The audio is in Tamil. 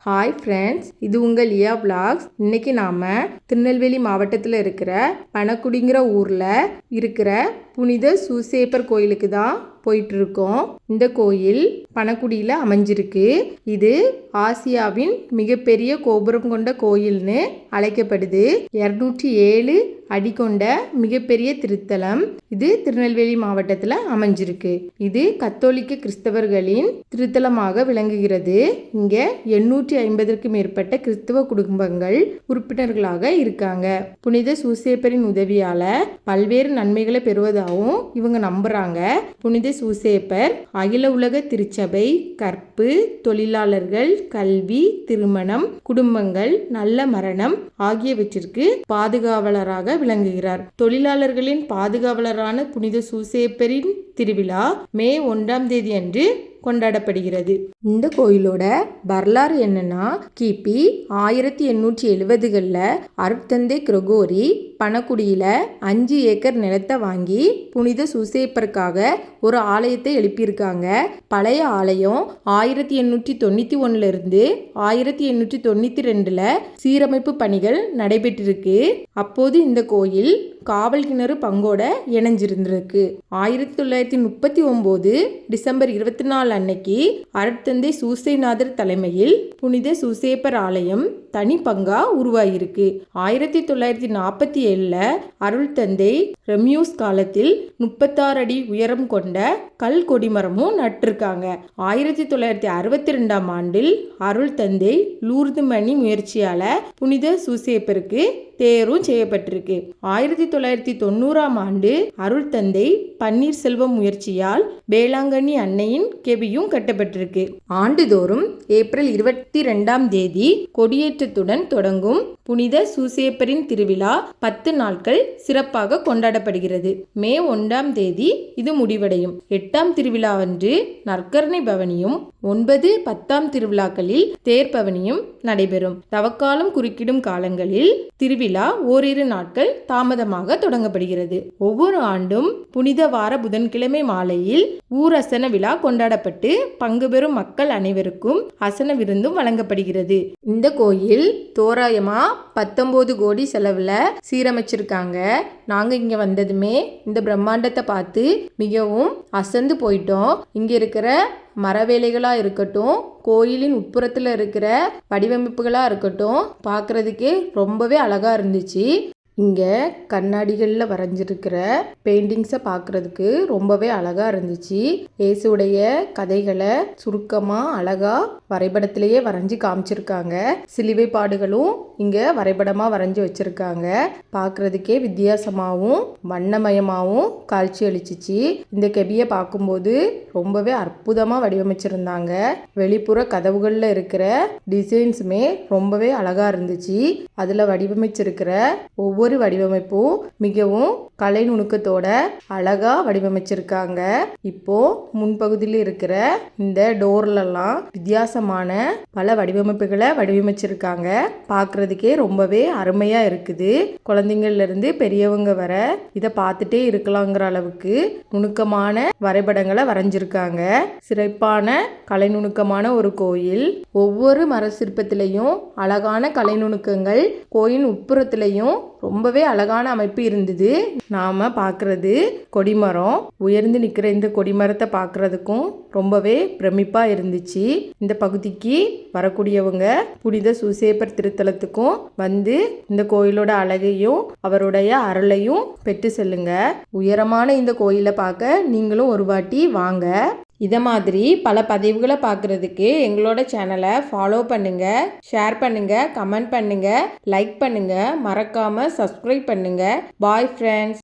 ஹாய் ஃப்ரெண்ட்ஸ், இது உங்கள் லியா விலாக்ஸ். இன்னைக்கு நாம் திருநெல்வேலி மாவட்டத்தில் இருக்கிற பணக்குடிங்கிற ஊரில் இருக்கிற புனித சூசேப்பர் கோயிலுக்கு தான் போயிட்டுருக்கோம். இந்த கோயில் பணக்குடியில் அமைஞ்சிருக்கு. இது ஆசியாவின் மிகப்பெரிய கோபுரம் கொண்ட கோயில்னு அழைக்கப்படுது. 207 அடி கொண்ட மிகப்பெரிய திருத்தலம். இது திருநெல்வேலி மாவட்டத்தில் அமைஞ்சிருக்கு. இது கத்தோலிக்க கிறிஸ்தவர்களின் திருத்தலமாக விளங்குகிறது. இங்கே 850க்கும் மேற்பட்ட கிறிஸ்தவ குடும்பங்கள் உறுப்பினர்களாக இருக்காங்க. புனித சூசேப்பரின் உதவியால பல்வேறு நன்மைகளை பெறுவதாகவும் இவங்க நம்புறாங்க. புனித சூசேப்பர் அகில உலக திருச்சபை, கற்பு, தொழிலாளர்கள், கல்வி, திருமணம், குடும்பங்கள், நல்ல மரணம் ஆகியவற்றிற்கு பாதுகாவலராக விளங்குகிறார். தொழிலாளர்களின் பாதுகாவலரான புனித சூசேப்பரின் திருவிழா மே 1ஆம் தேதி அன்று கொண்டாடப்படுகிறது. இந்த கோயிலோட வரலாறு என்னன்னா, கிபி 1870களில் அருட்தந்தை கிரகோரி பணக்குடியில் 5 ஏக்கர் நிலத்தை வாங்கி புனித சூசேப்பருக்காக ஒரு ஆலயத்தை எழுப்பியிருக்காங்க. பழைய ஆலயம் 1891 இருந்து 1892 சீரமைப்பு பணிகள் நடைபெற்றிருக்கு. அப்போது இந்த கோயில் காவல் கிணறு பங்கோட இணைஞ்சிருந்திருக்கு. 1939 டிசம்பர் 24 அன்னைக்கு அருட்தந்தை சூசைநாதர் தலைமையில் புனித சூசேப்பர் ஆலயம் தனி பங்கா உருவாகியிருக்கு. 1947 அருள்தந்தை ரெமியூஸ் காலத்தில் 36 அடி உயரம் கொண்ட கல் கொடிமரமும் நட்டிருக்காங்க. 1962ஆம் ஆண்டில் அருள்தந்தை லூர்து மணி முயற்சியால புனித சூசேப்பருக்கு தேரும் செய்யப்பட்டிருக்கு. 1990ஆம் ஆண்டு அருள்தந்தை பன்னீர்செல்வம் முயற்சியால் வேளாங்கண்ணி அன்னையின் கெபியும் கட்டப்பட்டிருக்கு. ஆண்டுதோறும் ஏப்ரல் 22ஆம் தேதி கொடியேற்றத்துடன் தொடங்கும் புனித சூசேப்பரின் திருவிழா 10 நாட்கள் சிறப்பாக கொண்டாடப்படுகிறது. மே 1ஆம் தேதி இது முடிவடையும். 8ஆம் திருவிழாவன்று நற்கருணை பவனியும் 9, 10ஆம் திருவிழாக்களில் தேர்பவனியும் நடைபெறும். தவக்காலம் குறுக்கிடும் காலங்களில் திருவிழா ஓரிரு நாட்கள் தாமதமாக தொடங்கப்படுகிறது. ஒவ்வொரு ஆண்டும் புனித வார புதன்கிழமை மாலையில் ஊர் அசன விழா கொண்டாடப்பட்டு பங்கு பெறும் மக்கள் அனைவருக்கும் அசன விருந்தும் வழங்கப்படுகிறது. இந்த கோயில் தோராயமா 19 கோடி செலவுல சீரமைச்சிருக்காங்க. நாங்க இங்க வந்ததுமே இந்த பிரம்மாண்டத்தை பார்த்து மிகவும் அசந்து போயிட்டோம். இங்க இருக்கிற மரவேலைகளாக இருக்கட்டும், கோயிலின் உட்புறத்தில் இருக்கிற வடிவமைப்புகளாக இருக்கட்டும், பார்க்குறதுக்கே ரொம்பவே அழகாக இருந்துச்சு. இங்கே கண்ணாடிகளில் வரைஞ்சிருக்கிற பெயிண்டிங்ஸை பார்க்குறதுக்கு ரொம்பவே அழகாக இருந்துச்சு. இயேசுடைய கதைகளை சுருக்கமாக அழகாக வரைபடத்திலேயே வரைஞ்சி காமிச்சிருக்காங்க. சிலுவை பாடுகளும் இங்கே வரைபடமாக வரைஞ்சி வச்சுருக்காங்க. பார்க்குறதுக்கே வித்தியாசமாகவும் வண்ணமயமாகவும் காட்சி அளிச்சிச்சு. இந்த கெபியை பார்க்கும்போது ரொம்பவே அற்புதமாக வடிவமைச்சிருந்தாங்க. வெளிப்புற கதவுகளில் இருக்கிற டிசைன்ஸுமே ரொம்பவே அழகாக இருந்துச்சு. அதில் வடிவமைச்சிருக்கிற ஒவ்வொரு வடிவமைப்பும் மிகவும் கலை நுணுக்கத்தோட அழகா வடிவமைச்சிருக்காங்க. இப்போ முன்பகுதியில் இருக்கிற இந்த டோர்லலாம் வித்தியாசமான பல வடிவமைப்புகளை வடிவமைச்சிருக்காங்க. பார்க்கறதுக்கே ரொம்பவே அருமையா இருக்குது. குழந்தைங்கள்ல இருந்து பெரியவங்க வர இதை பார்த்துட்டே இருக்கலாங்கிற அளவுக்கு நுணுக்கமான வரைபடங்களை வரைஞ்சிருக்காங்க. சிறப்பான கலை நுணுக்கமான ஒரு கோயில். ஒவ்வொரு மர சிற்பத்திலையும் அழகான கலை நுணுக்கங்கள், கோயில் உட்புறத்திலையும் ரொம்பவே அழகான அமைப்பு இருந்தது. நாம பார்க்கறது கொடிமரம். உயர்ந்து நிற்கிற இந்த கொடிமரத்தை பார்க்கறதுக்கும் ரொம்பவே பிரமிப்பா இருந்துச்சு. இந்த பகுதிக்கு வரக்கூடியவங்க புனித சூசேப்பர் திருத்தலத்துக்கும் வந்து இந்த கோயிலோட அழகையும் அவருடைய அருளையும் பெற்று செல்லுங்க. உயரமான இந்த கோயிலை பார்க்க நீங்களும் ஒரு வாட்டி வாங்க. இதை மாதிரி பல பதிவுகளை பார்க்குறதுக்கு எங்களோட சேனலை ஃபாலோ பண்ணுங்கள், ஷேர் பண்ணுங்கள், கமெண்ட் பண்ணுங்கள், லைக் பண்ணுங்கள், மறக்காமல் சப்ஸ்கிரைப் பண்ணுங்கள். Bye friends.